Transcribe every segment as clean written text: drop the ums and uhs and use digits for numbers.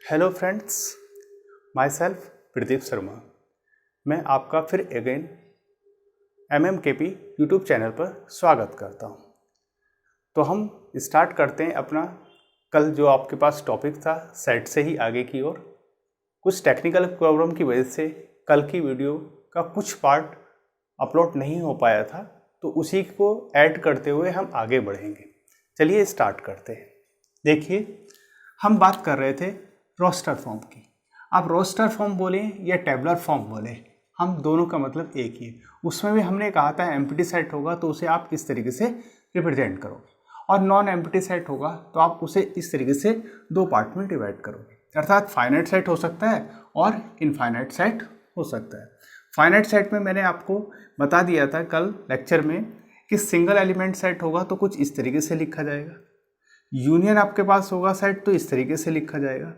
Hello friends, my self Pradeep Sharma. मैं आपका फिर अगेन MMKP यूट्यूब चैनल पर स्वागत करता हूं। तो हम स्टार्ट करते हैं अपना कल जो आपके पास टॉपिक था सेट से ही आगे की ओर। कुछ टेक्निकल प्रॉब्लम की वजह से कल की वीडियो का कुछ पार्ट अपलोड नहीं हो पाया था, तो उसी को ऐड करते हुए हम आगे बढ़ेंगे। चलिए स्टार्ट करते हैं। देखिए, हम बात कर रहे थे रोस्टर फॉर्म की। आप रोस्टर फॉर्म बोले या टेबलर फॉर्म बोले, हम दोनों का मतलब एक ही है। उसमें भी हमने कहा था एम्प्टी सेट होगा तो उसे आप इस तरीके से रिप्रेजेंट करोगे, और नॉन एम्प्टी सेट होगा तो आप उसे इस तरीके से दो पार्ट में डिवाइड करोगे। अर्थात फाइनाइट सेट हो सकता है और इनफाइनाइट सेट हो सकता है। फाइनाइट सेट में मैंने आपको बता दिया था कल लेक्चर में कि सिंगल एलिमेंट सेट होगा तो कुछ इस तरीके से लिखा जाएगा, यूनियन आपके पास होगा सेट तो इस तरीके से लिखा जाएगा,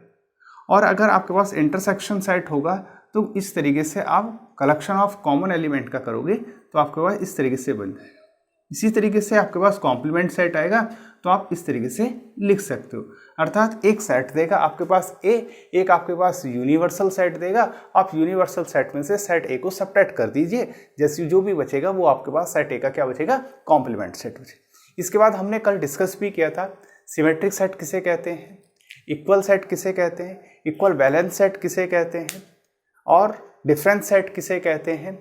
और अगर आपके पास इंटरसेक्शन सेट होगा तो इस तरीके से आप कलेक्शन ऑफ कॉमन एलिमेंट का करोगे तो आपके पास इस तरीके से बन जाएगा। इसी तरीके से आपके पास कॉम्प्लीमेंट सेट आएगा तो आप इस तरीके से लिख सकते हो। अर्थात एक सेट देगा आपके पास ए, एक आपके पास यूनिवर्सल सेट देगा। आप यूनिवर्सल सेट में से सेट ए को सब्ट्रैक्ट कर दीजिए, जैसे जो भी बचेगा वो आपके पास सेट ए का क्या बचेगा, कॉम्प्लीमेंट सेट बचेगा। इसके बाद हमने कल डिस्कस भी किया था सिमेट्रिक सेट किसे कहते हैं, इक्वल सेट किसे कहते हैं, इक्वल बैलेंस सेट किसे कहते हैं, और डिफरेंस सेट किसे कहते हैं।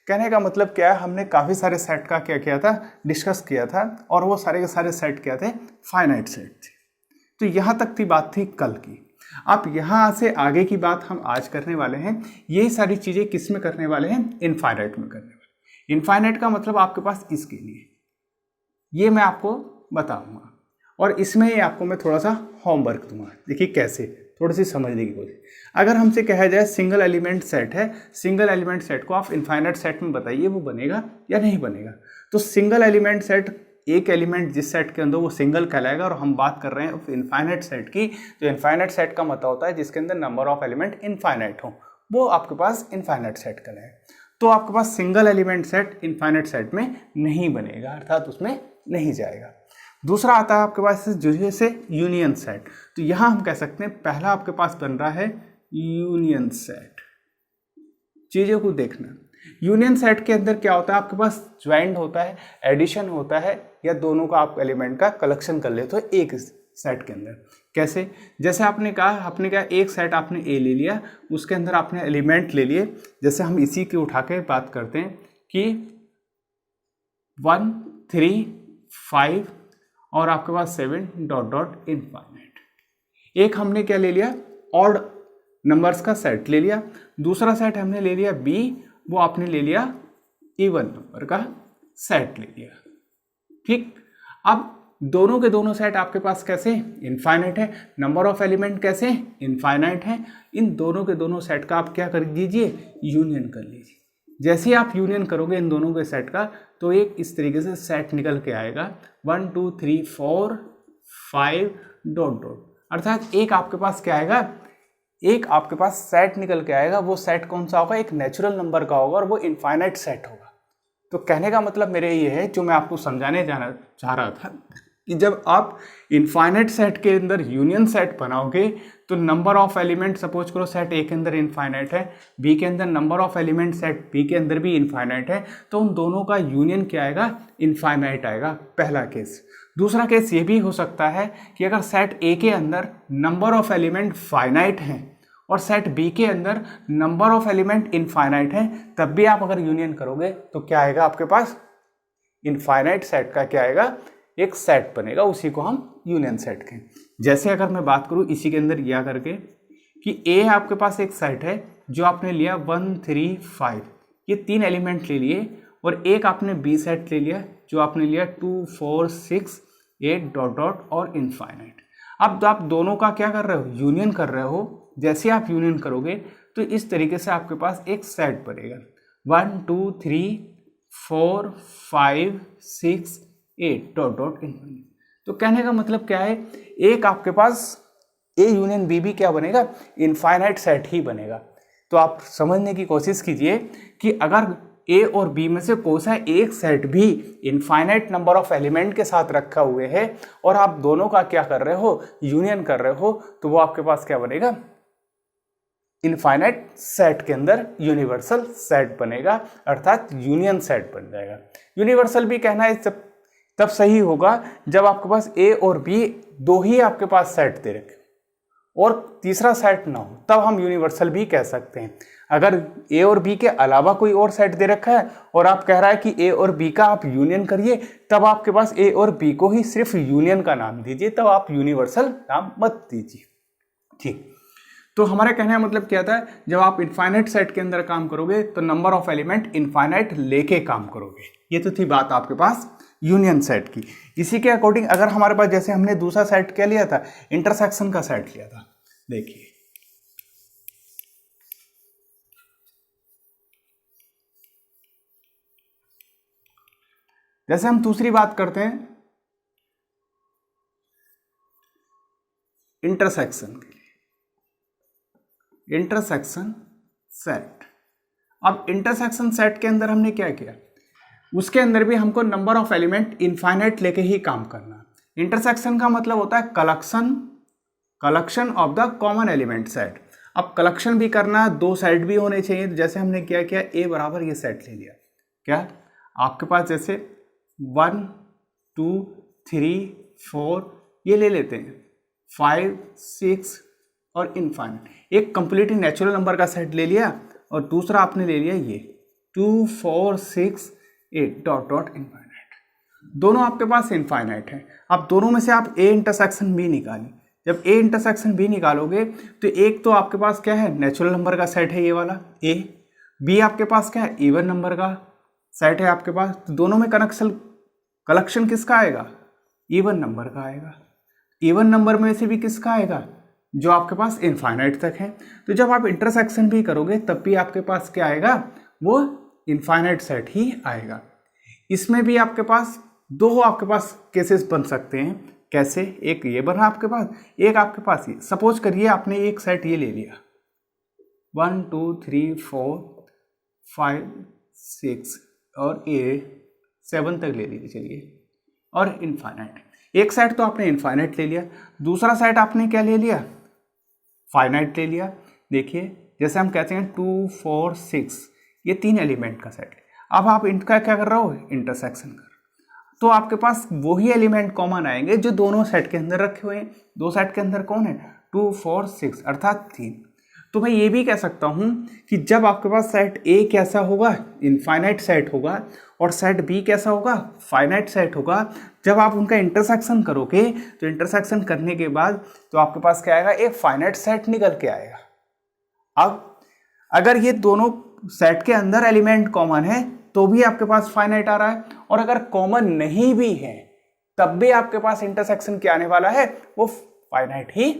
कहने का मतलब क्या है, हमने काफ़ी सारे सेट का क्या किया था, डिस्कस किया था, और वो सारे के सारे सेट क्या थे, फाइनाइट सेट थे। तो यहाँ तक की बात थी कल की। अब यहाँ से आगे की बात हम आज करने वाले हैं। यही सारी चीज़ें किस में करने वाले हैं, इनफाइनाइट में करने वाले। इनफाइनाइट का मतलब आपके पास इसके लिए ये मैं आपको बताऊंगा, और इसमें ही आपको मैं थोड़ा सा होमवर्क दूंगा। देखिए कैसे, थोड़ी सी समझने की कोशिश। अगर हमसे कहा जाए सिंगल एलिमेंट सेट है, सिंगल एलिमेंट सेट को आप इनफाइनाइट सेट में बताइए वो बनेगा या नहीं बनेगा। तो सिंगल एलिमेंट सेट, एक एलिमेंट जिस सेट के अंदर वो सिंगल कहलाएगा। और हम बात कर रहे हैं इनफाइनाइट सेट की, तो इनफाइनाइट सेट का मतलब होता है जिसके अंदर नंबर ऑफ एलिमेंट इनफाइनाइट हो, वो आपके पास इनफाइनाइट सेट कहलाएगा। तो आपके पास single element set infinite set में नहीं बनेगा, अर्थात उसमें नहीं जाएगा। दूसरा आता है आपके पास जैसे यूनियन सेट। तो यहां हम कह सकते हैं पहला आपके पास बन रहा है यूनियन सेट। चीजों को देखना, यूनियन सेट के अंदर क्या होता है, आपके पास ज्वाइंट होता है, एडिशन होता है, या दोनों का आप एलिमेंट का कलेक्शन कर लेते हो एक सेट के अंदर। कैसे, जैसे आपने कहा एक सेट आपने ए ले लिया, उसके अंदर आपने एलिमेंट ले लिए। जैसे हम इसी के उठा के बात करते हैं कि 1 3 5 और आपके पास 7 डॉट डॉट इनफाइनाइट। एक हमने क्या ले लिया, ऑड नंबर्स का सेट ले लिया। दूसरा सेट हमने ले लिया बी, वो आपने ले लिया इवन नंबर का सेट ले लिया। ठीक, अब दोनों के दोनों सेट आपके पास कैसे, इनफाइनाइट है। नंबर ऑफ एलिमेंट कैसे, इनफाइनाइट है। इन दोनों के दोनों सेट का आप क्या कर दीजिए, यूनियन कर लीजिए। जैसे ही आप यूनियन करोगे इन दोनों के सेट का, तो एक इस तरीके से सेट निकल के आएगा 1 2 3 4 5 डॉट डॉट। अर्थात एक आपके पास क्या आएगा, एक आपके पास सेट निकल के आएगा। वो सेट कौन सा होगा, एक नेचुरल नंबर का होगा, और वो इनफाइनाइट सेट होगा। तो कहने का मतलब मेरे ये है, जो मैं आपको समझाने जाना चाह रहा था, कि जब आप इनफाइनाइट सेट के अंदर यूनियन सेट बनाओगे तो नंबर ऑफ एलिमेंट, सपोज करो सेट ए के अंदर इनफाइनाइट है, बी के अंदर number of element set B के अंदर भी इनफाइनाइट है, तो उन दोनों का यूनियन क्या आएगा, इनफाइनाइट आएगा, पहला केस। दूसरा केस ये भी हो सकता है कि अगर सेट ए के अंदर नंबर ऑफ एलिमेंट फाइनाइट हैं और सेट बी के अंदर नंबर ऑफ एलिमेंट इनफाइनाइट है, तब भी आप अगर यूनियन करोगे तो क्या आएगा, आपके पास इनफाइनाइट सेट का क्या आएगा, एक सेट बनेगा। उसी को हम यूनियन सेट कहें। जैसे अगर मैं बात करूं इसी के अंदर यह करके कि ए आपके पास एक सेट है जो आपने लिया 1 3 5, ये 3 एलिमेंट ले लिए, और एक आपने बी सेट ले लिया जो आपने लिया 2 4 6 8 डॉट डॉट और इनफाइनाइट। अब आप दोनों का क्या कर रहे हो, यूनियन कर रहे हो। जैसे आप यूनियन करोगे तो इस तरीके से आपके पास एक सेट बनेगा 1 2 3 4 5 6 8 डॉट डॉट इनफाइनाइट। तो कहने का मतलब क्या है, एक आपके पास ए यूनियन बी भी क्या बनेगा, इनफाइनाइट सेट ही बनेगा। तो आप समझने की कोशिश कीजिए कि अगर ए और बी में से कोई सा एक सेट भी इनफाइनाइट नंबर ऑफ एलिमेंट के साथ रखा हुए है और आप दोनों का क्या कर रहे हो, यूनियन कर रहे हो, तो वो आपके पास क्या बनेगा, इनफाइनाइट सेट के अंदर यूनिवर्सल सेट बनेगा, अर्थात यूनियन सेट बन जाएगा। यूनिवर्सल भी कहना है तब सही होगा जब आपके पास ए और बी दो ही आपके पास सेट दे रखे और तीसरा सेट ना हो, तब हम यूनिवर्सल भी कह सकते हैं। अगर ए और बी के अलावा कोई और सेट दे रखा है और आप कह रहा है कि ए और बी का आप यूनियन करिए, तब आपके पास ए और बी को ही सिर्फ यूनियन का नाम दीजिए, तब आप यूनिवर्सल नाम मत दीजिए। ठीक, तो हमारा कहने का मतलब क्या था, जब आप इनफाइनाइट सेट के अंदर काम करोगे तो नंबर ऑफ एलिमेंट इनफाइनाइट लेके काम करोगे। ये तो थी बात आपके पास यूनियन सेट की। इसी के अकॉर्डिंग अगर हमारे पास, जैसे हमने दूसरा सेट क्या लिया था, इंटरसेक्शन का सेट लिया था। देखिए जैसे हम दूसरी बात करते हैं इंटरसेक्शन के लिए, इंटरसेक्शन सेट। अब इंटरसेक्शन सेट के अंदर हमने क्या किया, उसके अंदर भी हमको नंबर ऑफ एलिमेंट इनफाइनाइट लेके ही काम करना। इंटरसेक्शन का मतलब होता है collection of the common element set. अब कलेक्शन भी करना, दो सेट भी होने चाहिए। जैसे हमने क्या किया, ए बराबर ये सेट ले लिया, क्या आपके पास जैसे 1 2 3 4 ये ले लेते हैं, 5 6 और इनफाइनाइट। एक कंप्लीटली नेचुरल नंबर का सेट ले लिया और दूसरा आपने ले लिया ये 2 4 6 8 डॉट डॉट इनफाइनाइट। दोनों आपके पास इनफाइनाइट है। अब दोनों में से आप ए इंटरसेक्शन बी निकालें। जब ए इंटरसेक्शन बी निकालोगे तो एक तो आपके पास क्या है, नेचुरल नंबर का सेट है ये वाला ए, बी आपके पास क्या है, इवन नंबर का सेट है आपके पास। तो दोनों में कलेक्शन किसका आएगा, इवन नंबर का आएगा। इवन नंबर में से भी किसका आएगा, जो आपके पास इनफाइनाइट तक है। तो जब आप इंटरसेक्शन भी करोगे तब भी आपके पास क्या आएगा, वो इनफाइनाइट सेट ही आएगा। इसमें भी आपके पास दो आपके पास केसेस बन सकते हैं। कैसे, एक ये बना आपके पास, एक आपके पास ये। सपोज करिए आपने एक सेट ये ले लिया 1 2 3 4 5 6 और ए 7 तक ले लीजिए चलिए, और इनफाइनाइट। एक सेट तो आपने इनफाइनाइट ले लिया, दूसरा सेट आपने क्या ले लिया, फाइनाइट ले लिया। देखिए जैसे हम कहते हैं 2 4 6 ये 3 एलिमेंट का सेट है। अब आप इनका क्या कर रहे हो, इंटरसेक्शन कर, तो आपके पास वही एलिमेंट कॉमन आएंगे जो दोनों सेट के अंदर रखे हुए हैं। दो सेट के अंदर कौन है, 2 4 6 अर्थात 3। तो मैं ये भी कह सकता हूँ कि जब आपके पास सेट ए कैसा होगा, इनफाइनाइट सेट होगा, और सेट बी कैसा होगा, फाइनाइट सेट होगा, जब आप उनका इंटरसेक्शन करोगे तो इंटरसेक्शन करने के बाद तो आपके पास क्या आएगा, एक फाइनाइट सेट निकल के आएगा। अब अगर ये दोनों सेट के अंदर एलिमेंट कॉमन है तो भी आपके पास फाइनाइट आ रहा है, और अगर कॉमन नहीं भी है तब भी आपके पास इंटरसेक्शन क्या आने वाला है, वो फाइनाइट ही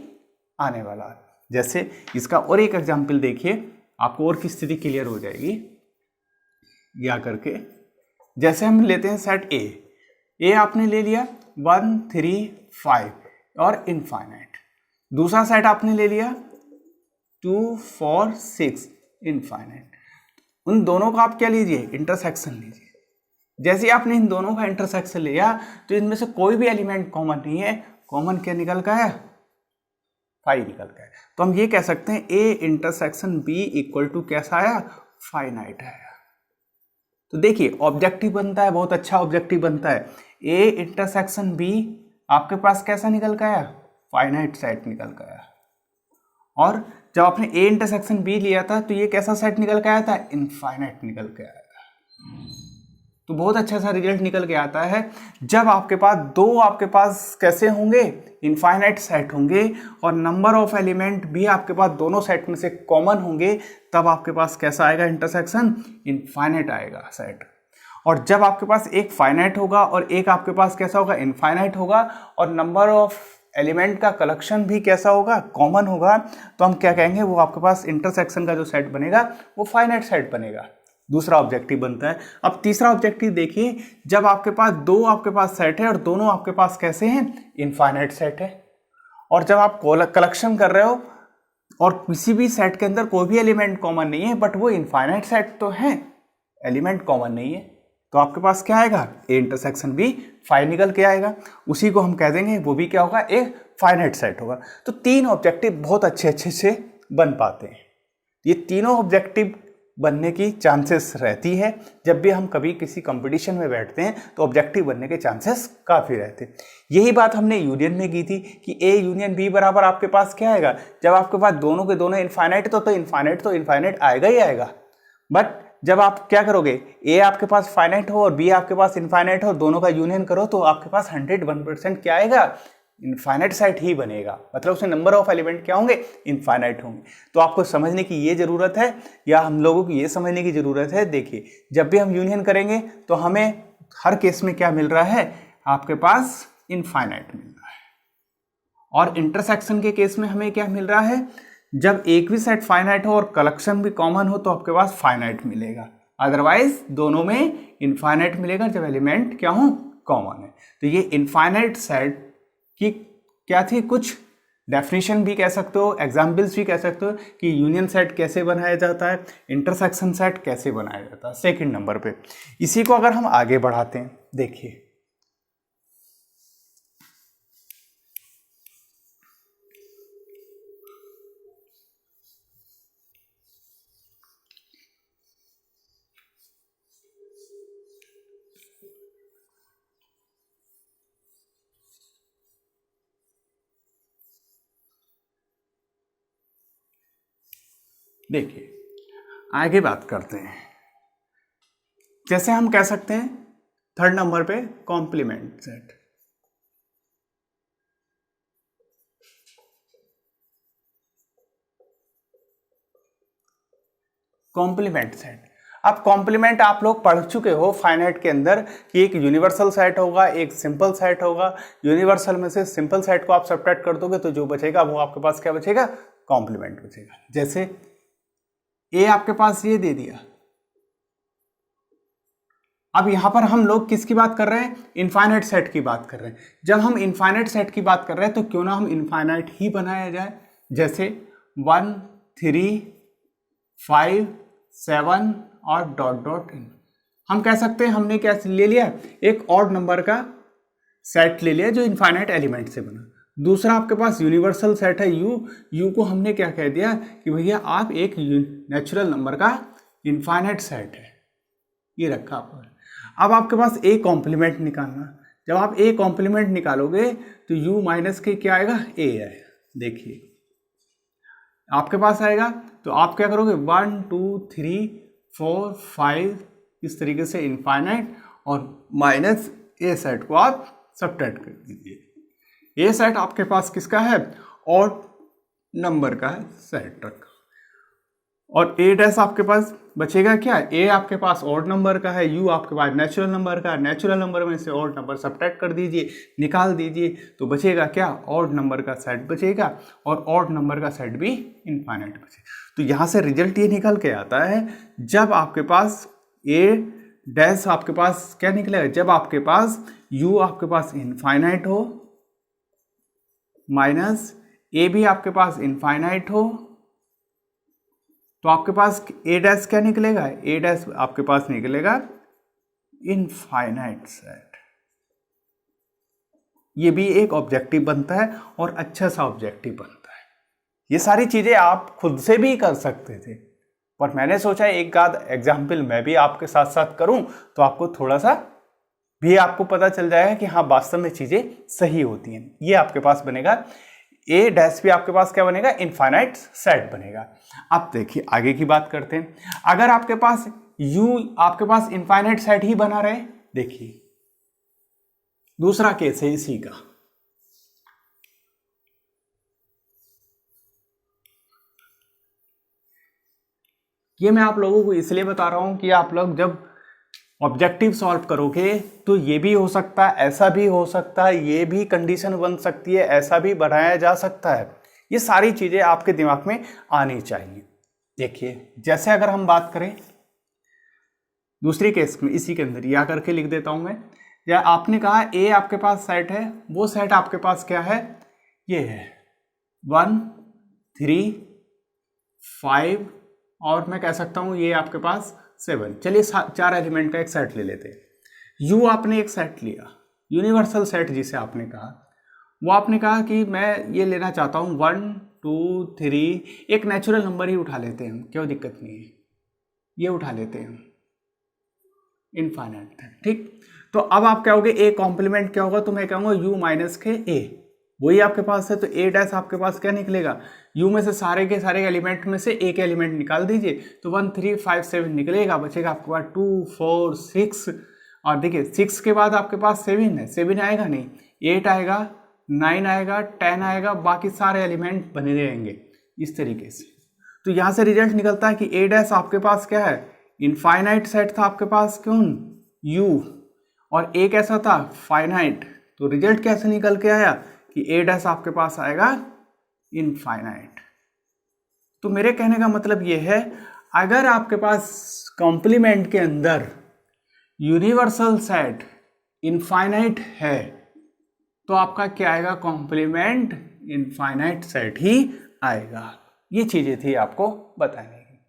आने वाला है। जैसे इसका और एक एग्जांपल देखिए, आपको और की स्थिति क्लियर हो जाएगी या करके। जैसे हम लेते हैं सेट ए आपने ले लिया 1 3 5 और इनफाइनाइट। दूसरा सेट आपने ले लिया 2 4 6 इनफाइनाइट। उन दोनों का आप क्या लीजिए, इंटरसेक्शन लीजिए। जैसे आपने इन दोनों का इंटरसेक्शन लिया तो इनमें से कोई भी एलिमेंट कॉमन नहीं है। कॉमन क्या निकल का है, 5 निकल का है। तो हम ये कह सकते हैं A intersection B equal to कैसा आया, फाइनाइट आया। तो देखिए ऑब्जेक्टिव बनता है, बहुत अच्छा ऑब्जेक्टिव बनता है। ए इंटरसेक्शन बी आपके पास कैसा निकल का आया, फाइनाइट सेट निकल का आया। और जब आपने ए इंटरसेक्शन बी लिया था तो ये कैसा सेट निकल के आया था, इनफाइनाइट निकल के आया था। तो बहुत अच्छा सा रिजल्ट निकल के आता है जब आपके पास दो आपके पास कैसे होंगे, इनफाइनाइट सेट होंगे, और नंबर ऑफ एलिमेंट भी आपके पास दोनों सेट में से कॉमन होंगे, तब आपके पास कैसा आएगा इंटरसेक्शन, इनफाइनाइट आएगा सेट। और जब आपके पास एक फाइनाइट होगा और एक आपके पास कैसा होगा, इनफाइनाइट होगा, और नंबर ऑफ एलिमेंट का कलेक्शन भी कैसा होगा, कॉमन होगा, तो हम क्या कहेंगे, वो आपके पास इंटरसेक्शन का जो सेट बनेगा वो फाइनाइट सेट बनेगा। दूसरा ऑब्जेक्टिव बनता है। अब तीसरा ऑब्जेक्टिव देखिए, जब आपके पास दो आपके पास सेट है और दोनों आपके पास कैसे हैं, इनफाइनाइट सेट है, और जब आप कलेक्शन कर रहे हो और किसी भी सेट के अंदर कोई भी एलिमेंट कॉमन नहीं है बट वो इनफाइनाइट सेट तो है, एलिमेंट कॉमन नहीं है, तो आपके पास क्या आएगा, ए इंटरसेक्शन बी 5 निकल के आएगा। उसी को हम कह देंगे वो भी क्या होगा, एक फाइनाइट सेट होगा। तो 3 ऑब्जेक्टिव बहुत अच्छे से बन पाते हैं। ये तीनों ऑब्जेक्टिव बनने की चांसेस रहती है। जब भी हम कभी किसी कंपटीशन में बैठते हैं तो ऑब्जेक्टिव बनने के चांसेस काफ़ी रहते हैं। यही बात हमने यूनियन में की थी कि ए यूनियन बी बराबर आपके पास क्या आएगा, जब आपके पास दोनों के दोनों इनफाइनाइट तो इनफाइनाइट आएगा ही आएगा। बट जब आप क्या करोगे, ए आपके पास फाइनाइट हो और बी आपके पास इनफाइनाइट हो, दोनों का यूनियन करो तो आपके पास 101% क्या आएगा, इनफाइनाइट सेट ही बनेगा। मतलब उसमें नंबर ऑफ एलिमेंट क्या होंगे, इनफाइनाइट होंगे। तो आपको समझने की ये ज़रूरत है, या हम लोगों को ये समझने की ज़रूरत है, देखिए जब भी हम यूनियन करेंगे तो हमें हर केस में क्या मिल रहा है, आपके पास इनफाइनाइट मिल रहा है। और इंटरसेक्शन के केस में हमें क्या मिल रहा है, जब एक भी सेट फाइनाइट हो और कलेक्शन भी कॉमन हो तो आपके पास फाइनाइट मिलेगा। अदरवाइज दोनों में इनफाइनाइट मिलेगा जब एलिमेंट क्या हो, कॉमन है। तो ये इनफाइनाइट सेट की क्या थी, कुछ डेफिनेशन भी कह सकते हो, एग्जाम्पल्स भी कह सकते हो कि यूनियन सेट कैसे बनाया जाता है, इंटरसेक्शन सेट कैसे बनाया जाता है। सेकंड नंबर पे इसी को अगर हम आगे बढ़ाते हैं, देखिए आगे बात करते हैं। जैसे हम कह सकते हैं थर्ड नंबर पे कॉम्प्लीमेंट सेट। कॉम्प्लीमेंट सेट, अब कॉम्प्लीमेंट आप लोग पढ़ चुके हो फाइनाइट के अंदर कि एक यूनिवर्सल सेट होगा, एक सिंपल सेट होगा। यूनिवर्सल में से सिंपल सेट को आप सब्ट्रैक्ट कर दोगे तो जो बचेगा वो आपके पास क्या बचेगा, कॉम्प्लीमेंट बचेगा। जैसे ए आपके पास ये दे दिया, अब यहां पर हम लोग किसकी बात कर रहे हैं, इनफाइनाइट सेट की बात कर रहे हैं। जब हम इनफाइनाइट सेट की बात कर रहे हैं तो क्यों ना हम इनफाइनाइट ही बनाया जाए। जैसे 1 3 5 7 और डॉट डॉट n। हम कह सकते हैं हमने क्या ले लिया, एक ऑड नंबर का सेट ले लिया जो इनफाइनाइट एलिमेंट से बना। दूसरा आपके पास यूनिवर्सल सेट है यू को हमने क्या कह दिया कि भैया आप एक नेचुरल नंबर का इनफाइनाइट सेट है, ये रखा आपने। अब आपके पास ए कॉम्प्लीमेंट निकालना, जब आप ए कॉम्प्लीमेंट निकालोगे तो u माइनस के क्या आएगा, ए आएगा। देखिए आपके पास आएगा तो आप क्या करोगे, 1 2 3 4 5 इस तरीके से इनफाइनाइट और माइनस ए सेट को आप सब्ट्रैक्ट कर दीजिए। ए सेट आपके पास किसका है, ऑड नंबर का है सेट रखा, और ए डैश आपके पास बचेगा क्या, ए आपके पास ऑड नंबर का है, यू आपके पास नेचुरल नंबर का, नेचुरल नंबर में से ऑड नंबर सब्ट्रैक्ट कर दीजिए, निकाल दीजिए, तो बचेगा क्या, ऑड नंबर का सेट बचेगा, और ऑड नंबर का सेट भी इनफाइनाइट बचेगा। तो यहाँ से रिजल्ट ये निकल के आता है, जब आपके पास ए डैश आपके पास क्या निकलेगा, जब आपके पास यू आपके पास इनफाइनाइट हो माइनस ए भी आपके पास इनफाइनाइट हो, तो आपके पास ए डैश क्या निकलेगा, ए डैश आपके पास निकलेगा इनफाइनाइट सेट। ये भी एक ऑब्जेक्टिव बनता है और अच्छा सा ऑब्जेक्टिव बनता है। ये सारी चीजें आप खुद से भी कर सकते थे, पर मैंने सोचा एक आध एग्जाम्पल मैं भी आपके साथ साथ करूं तो आपको थोड़ा सा भी आपको पता चल जाएगा कि हाँ वास्तव में चीजें सही होती हैं। ये आपके पास बनेगा ए डैश भी आपके पास क्या बनेगा, इनफाइनाइट सेट बनेगा। अब देखिए आगे की बात करते हैं। अगर आपके पास यू आपके पास इनफाइनाइट सेट ही बना रहे, देखिए दूसरा केस है इसी का, ये मैं आप लोगों को इसलिए बता रहा हूं कि आप लोग जब ऑब्जेक्टिव सॉल्व करोगे तो ये भी हो सकता है, ऐसा भी हो सकता है, ये भी कंडीशन बन सकती है, ऐसा भी बनाया जा सकता है। ये सारी चीजें आपके दिमाग में आनी चाहिए। देखिए जैसे अगर हम बात करें दूसरी केस में, इसी के अंदर या करके लिख देता हूं मैं, या आपने कहा ए आपके पास सेट है, वो सेट आपके पास क्या है, ये है 1 3 5 और मैं कह सकता हूं ये आपके पास 7। चलिए 4 एलिमेंट का एक सेट ले लेते हैं। यू आपने एक सेट लिया, यूनिवर्सल सेट जिसे आपने कहा, वो आपने कहा कि मैं ये लेना चाहता हूँ 1 2 3, एक नेचुरल नंबर ही उठा लेते हैं, क्यों दिक्कत नहीं है, ये उठा लेते हैं, इनफाइनाइट है, ठीक। तो अब आप क्या होगे, ए कॉम्प्लीमेंट क्या होगा, तो मैं कहूँगा यू माइनस के ए, वही आपके पास है, तो ए डैश आपके पास क्या निकलेगा, यू में से सारे के सारे एलिमेंट में से एक एलिमेंट निकाल दीजिए, तो 1 3 5 7 निकलेगा, बचेगा आपके पास 2 4 6, और देखिए 6 के बाद आपके पास 7 है, 7 आएगा नहीं, 8 आएगा, 9 आएगा, 10 आएगा, बाकी सारे एलिमेंट बने रहेंगे इस तरीके से। तो यहाँ से रिजल्ट निकलता है कि ए डैश आपके पास क्या है, इनफाइनाइट सेट था आपके पास, क्यों, यू, और ए कैसा था, फाइनाइट। तो रिजल्ट कैसे निकल के आया कि ए डैश आपके पास आएगा इनफाइनाइट। तो मेरे कहने का मतलब ये है, अगर आपके पास कॉम्प्लीमेंट के अंदर यूनिवर्सल सेट इनफाइनाइट है तो आपका क्या आएगा, कॉम्प्लीमेंट इनफाइनाइट सेट ही आएगा। ये चीजें थी आपको बताने की।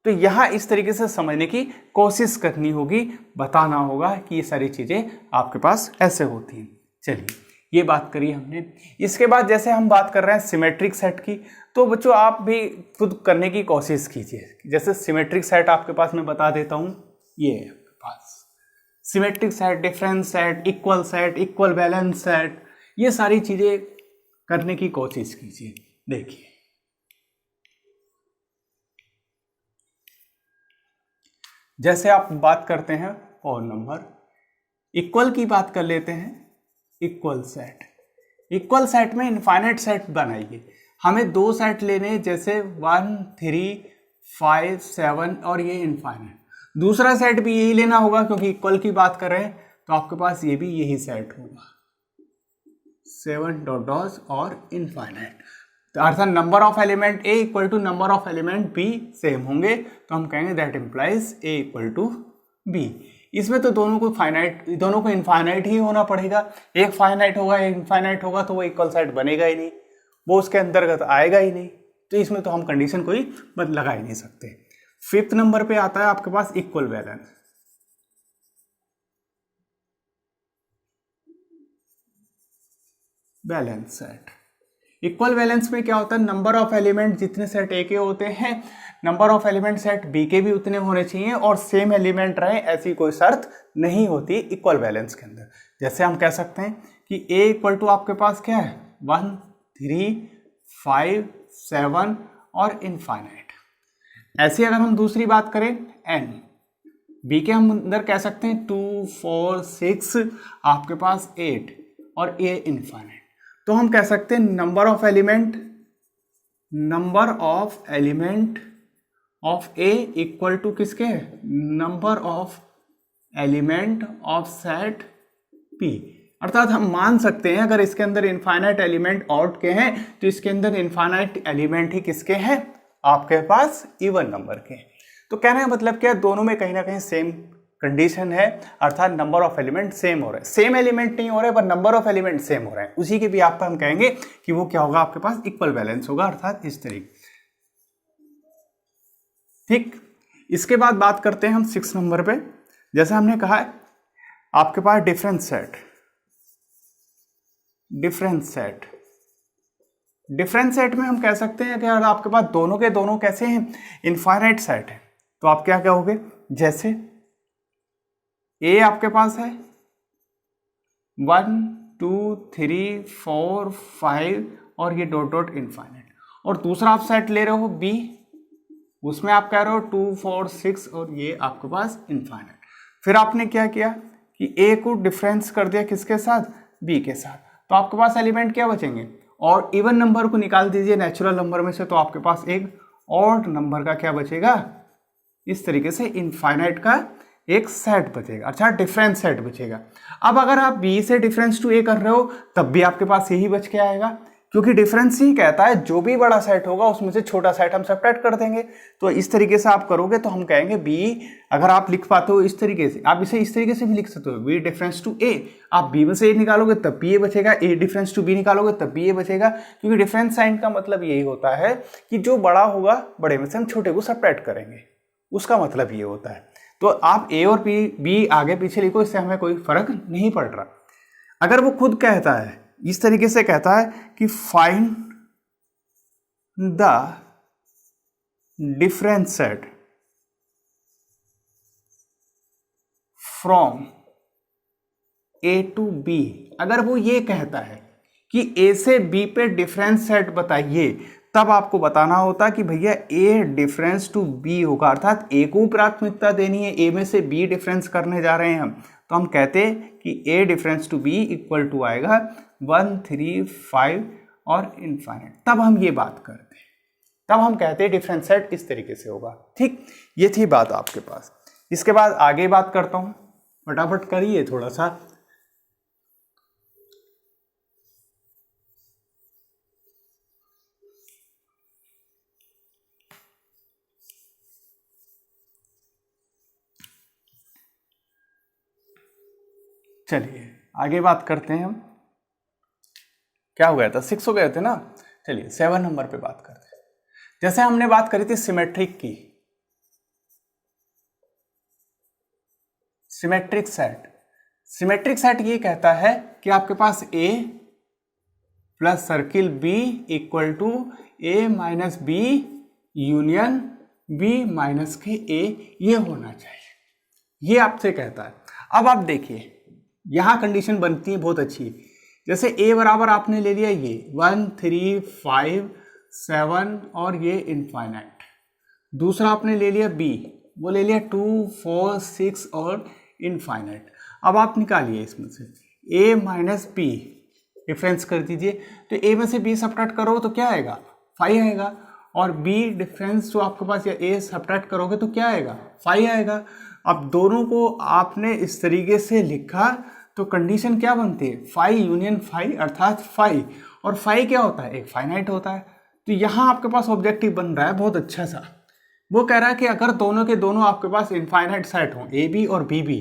तो यहां इस तरीके से समझने की कोशिश करनी होगी, बताना होगा कि ये सारी चीजें आपके पास ऐसे होती हैं। चलिए ये बात करी हमने। इसके बाद जैसे हम बात कर रहे हैं सिमेट्रिक सेट की, तो बच्चों आप भी खुद करने की कोशिश कीजिए। जैसे सिमेट्रिक सेट आपके पास मैं बता देता हूं, ये है आपके पास symmetric set, difference set, equal balance set, ये सारी चीजें करने की कोशिश कीजिए। देखिए जैसे आप बात करते हैं और नंबर, इक्वल की बात कर लेते हैं, इक्वल सेट में इनफाइनाइट सेट बनाइए। हमें 2 सेट लेने, जैसे 1 3 5 7 और ये इनफाइनाइट। दूसरा सेट भी यही लेना होगा क्योंकि इक्वल की बात कर रहे हैं, तो आपके पास ये भी यही सेट होगा, 7 डॉट डॉट और इनफाइनाइट। तो अर्थात number of element A equal to number of element B same होंगे, तो हम कहेंगे that implies A equal to B. इसमें तो दोनों को इनफाइनाइट ही होना पड़ेगा। एक फाइनाइट होगा, एक इनफाइनाइट होगा, तो वो इक्वल सेट बनेगा ही नहीं, वो उसके अंतर्गत आएगा ही नहीं। तो इसमें तो हम कंडीशन कोई लगा ही नहीं सकते। 5th नंबर पे आता है आपके पास equal balance set. Equal balance में क्या होता है, नंबर ऑफ एलिमेंट जितने सेट ए के होते हैं, number of element set B के भी उतने होने चाहिए, और सेम एलिमेंट रहे, ऐसी कोई शर्त नहीं होती इक्वल बैलेंस के अंदर। जैसे हम कह सकते हैं कि ए इक्वल टू आपके पास क्या है, 1 3 5 7 और इनफाइनाइट। ऐसी अगर हम दूसरी बात करें एन, बी के हम अंदर कह सकते हैं 2 4 6, आपके पास 8 और ए इनफाइनाइट। तो हम कह सकते हैं number of element of A equal to किसके, number of element of set P. अर्थात हम मान सकते हैं अगर इसके अंदर इनफाइनाइट एलिमेंट ऑड के हैं तो इसके अंदर इनफाइनाइट एलिमेंट ही किसके हैं, आपके पास इवन नंबर के। तो कहने का मतलब क्या है, दोनों में कहीं ना कहीं सेम कंडीशन है, अर्थात नंबर ऑफ एलिमेंट सेम हो रहे हैं। सेम एलिमेंट नहीं हो रहे पर नंबर ऑफ एलिमेंट सेम हो रहे हैं, उसी के भी आपका हम कहेंगे कि वो क्या होगा, आपके पास इक्वल बैलेंस होगा, अर्थात इस तरीके। ठीक, इसके बाद बात करते हैं हम 6 नंबर पे। जैसे हमने कहा है आपके पास डिफरेंस सेट में हम कह सकते हैं कि अगर आपके पास दोनों के दोनों कैसे हैं, इनफाइनाइट सेट है, तो आप क्या कहोगे, जैसे ए आपके पास है 1 2 3 4 5 और ये डॉट डॉट इनफाइनाइट, और दूसरा आप सेट ले रहे हो बी, उसमें आप कह रहे हो 2 4 6 और ये आपके पास इनफाइनाइट। फिर आपने क्या किया कि ए को डिफरेंस कर दिया किसके साथ, बी के साथ, तो आपके पास एलिमेंट क्या बचेंगे, और इवन नंबर को निकाल दीजिए नेचुरल नंबर में से, तो आपके पास एक ऑड नंबर का क्या बचेगा, इस तरीके से इनफाइनाइट का एक सेट बचेगा, अच्छा डिफरेंस सेट बचेगा। अब अगर आप बी से डिफरेंस टू ए कर रहे हो तब भी आपके पास यही बच के आएगा, क्योंकि डिफरेंस ही कहता है जो भी बड़ा सेट होगा उसमें से छोटा सेट हम सब्ट्रैक्ट कर देंगे। तो इस तरीके से आप करोगे तो हम कहेंगे बी, अगर आप लिख पाते हो इस तरीके से, आप इसे इस तरीके से भी लिख सकते हो, बी डिफरेंस टू ए, आप बी में से ए निकालोगे तब भी ए बचेगा, ए डिफरेंस टू बी निकालोगे तब भी ए बचेगा, क्योंकि डिफरेंस साइन का मतलब यही होता है कि जो बड़ा होगा बड़े में से हम छोटे को सब्ट्रैक्ट करेंगे। उसका मतलब ये होता है। तो आप ए और बी आगे पीछे लिखो, इससे हमें कोई फर्क नहीं पड़ रहा। अगर वो खुद कहता है, इस तरीके से कहता है कि find the difference set from A to B, अगर वो ये कहता है कि ए से बी पे डिफरेंस सेट बताइए, तब आपको बताना होता कि भैया ए डिफरेंस टू बी होगा, अर्थात ए को प्राथमिकता देनी है, ए में से बी डिफरेंस करने जा रहे हैं हम, तो हम कहते कि A difference to B equal to आएगा 1, 3, 5 और इनफाइनाइट। तब हम ये बात करते हैं, तब हम कहते हैं डिफरेंस सेट इस तरीके से होगा। ठीक, ये थी बात आपके पास। इसके बाद आगे बात करता हूं, फटाफट करिए थोड़ा सा। चलिए आगे बात करते हैं हम। क्या हो गया था, 6 हो गए थे ना। चलिए 7 नंबर पे बात करते हैं। जैसे हमने बात करी थी सिमेट्रिक की, सिमेट्रिक सेट। सिमेट्रिक सेट ये कहता है कि आपके पास A plus circle B equal to A minus B union B minus के ए, ये होना चाहिए, ये आपसे कहता है। अब आप देखिए यहां कंडीशन बनती है बहुत अच्छी। जैसे ए बराबर आपने ले लिया ये 1, 3, 5, 7 और ये इनफाइनाइट। दूसरा आपने ले लिया बी, वो ले लिया 2, 4, 6 और इनफाइनाइट। अब आप निकालिए इसमें से ए माइनस बी, डिफरेंस कर दीजिए, तो ए में से बी सब्ट्रैक्ट करो तो क्या आएगा, 5 आएगा, और बी डिफरेंस जो आपके पास, या ए सब्ट्रैक्ट करोगे तो क्या आएगा, 5 आएगा। अब दोनों को आपने इस तरीके से लिखा तो कंडीशन क्या बनती है, 5 यूनियन 5 अर्थात 5, और 5 क्या होता है, एक फाइनाइट होता है। तो यहाँ आपके पास ऑब्जेक्टिव बन रहा है बहुत अच्छा सा। वो कह रहा है कि अगर दोनों के दोनों आपके पास इनफाइनाइट सेट हों, ए बी और बी बी,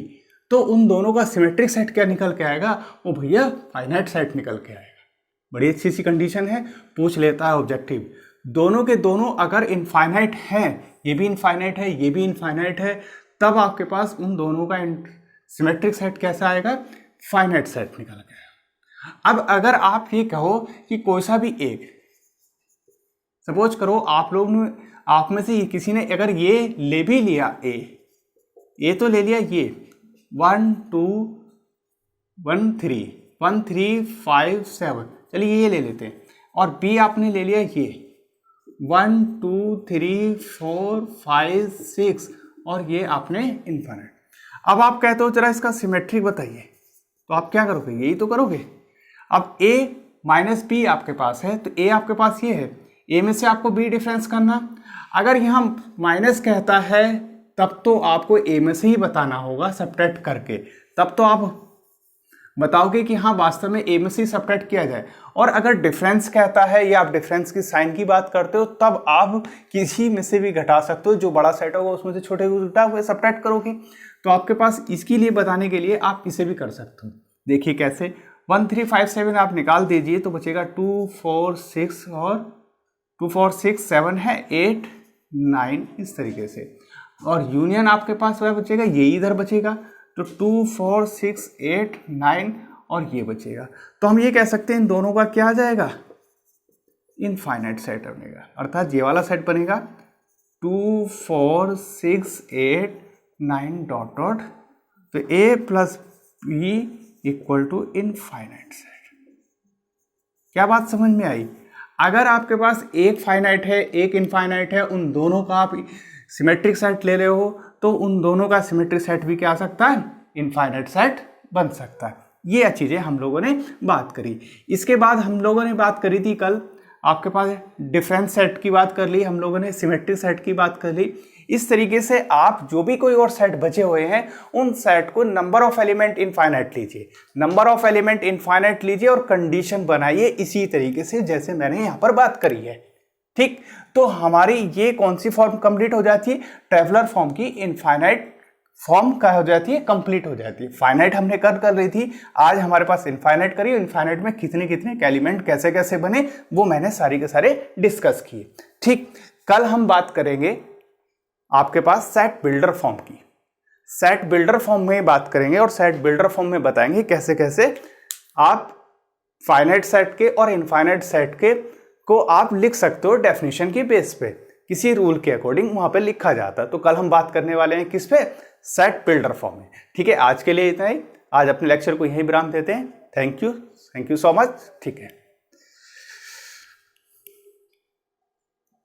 तो उन दोनों का सिमेट्रिक सेट क्या निकल के आएगा, वो भैया फाइनाइट सेट निकल के आएगा। बड़ी अच्छी सी कंडीशन है, पूछ लेता है ऑब्जेक्टिव। दोनों के दोनों अगर इनफाइनाइट हैं, ये भी इनफाइनाइट है, ये भी इनफाइनाइट है, तब आपके पास उन दोनों का सिमेट्रिक सेट कैसा आएगा, फाइनाइट सेट निकल गया। अब अगर आप ये कहो कि कोई सा भी एक, सपोज करो आप लोग ने, आप में से किसी ने अगर ये ले भी लिया, ए तो ले लिया ये 1, 2, 1, 3, 5, 7, चलिए ये ले लेते हैं, और बी आपने ले लिया ये 1, 2, 3, 4, 5, 6 और ये आपने इनफाइनाइट। अब आप कहते हो जरा इसका सिमेट्रिक बताइए, तो आप क्या करोगे, यही तो करोगे। अब a माइनस बी आपके पास है, तो a आपके पास ये है, a में से आपको b डिफरेंस करना। अगर यहाँ माइनस कहता है तब तो आपको a में से ही बताना होगा सब्ट्रैक्ट करके, तब तो आप बताओगे कि हाँ वास्तव में a में से ही सब्ट्रैक्ट किया जाए। और अगर डिफरेंस कहता है या आप डिफरेंस की साइन की बात करते हो, तब आप किसी में से भी घटा सकते हो, जो बड़ा सेट होगा उसमें से छोटे को घटा हुए सब्ट्रैक्ट करोगे। तो आपके पास इसके लिए बताने के लिए आप इसे भी कर सकते हो। देखिए कैसे, 1, 3, 5, 7 आप निकाल दीजिए तो बचेगा 2, 4, 6 और 2, 4, 6, 7 है 8, 9 इस तरीके से, और यूनियन आपके पास वह बचेगा, ये इधर बचेगा, तो 2, 4, 6, 8, 9 और ये बचेगा। तो हम ये कह सकते हैं इन दोनों का क्या आ जाएगा, इनफाइनाइट सेट बनेगा, अर्थात ये वाला सेट बनेगा 2, 4, 6, 8, 9 डॉट डॉट, तो a plus B equal to infinite set. क्या बात समझ में आई? अगर आपके पास एक फाइनाइट है एक इनफाइनाइट है, उन दोनों का आप सिमेट्रिक सेट ले रहे हो, तो उन दोनों का सिमेट्रिक सेट भी क्या आ सकता है, इनफाइनाइट सेट बन सकता है। ये चीज़ें हम लोगों ने बात करी। इसके बाद हम लोगों ने बात करी थी कल, आपके पास डिफरेंस सेट की बात कर ली हम लोगों ने, सिमेट्रिक सेट की बात कर ली। इस तरीके से आप जो भी कोई और सेट बचे हुए हैं, उन सेट को नंबर ऑफ एलिमेंट इनफाइनाइट लीजिए, नंबर ऑफ एलिमेंट इनफाइनाइट लीजिए और कंडीशन बनाइए इसी तरीके से जैसे मैंने यहाँ पर बात करी है। ठीक, तो हमारी ये कौन सी फॉर्म कंप्लीट हो जाती है, ट्रैवलर फॉर्म की इनफाइनाइट फॉर्म क्या हो जाती है, कंप्लीट हो जाती है। फाइनाइट हमने कर रही थी, आज हमारे पास इनफाइनाइट करी, इनफाइनाइट में कितने कितने एलिमेंट कैसे कैसे बने वो मैंने सारे के सारे डिस्कस किए। ठीक, कल हम बात करेंगे आपके पास सेट बिल्डर फॉर्म की। सेट बिल्डर फॉर्म में बात करेंगे और सेट बिल्डर फॉर्म में बताएंगे कैसे कैसे आप फाइनाइट सेट के और इनफाइनाइट सेट के को आप लिख सकते हो डेफिनेशन की बेस पे, किसी रूल के अकॉर्डिंग वहां पे लिखा जाता है। तो कल हम बात करने वाले हैं किस पे, सेट बिल्डर फॉर्म में। ठीक है, आज के लिए इतना ही। आज अपने लेक्चर को यहीं विराम देते हैं। Thank you so much. ठीक है।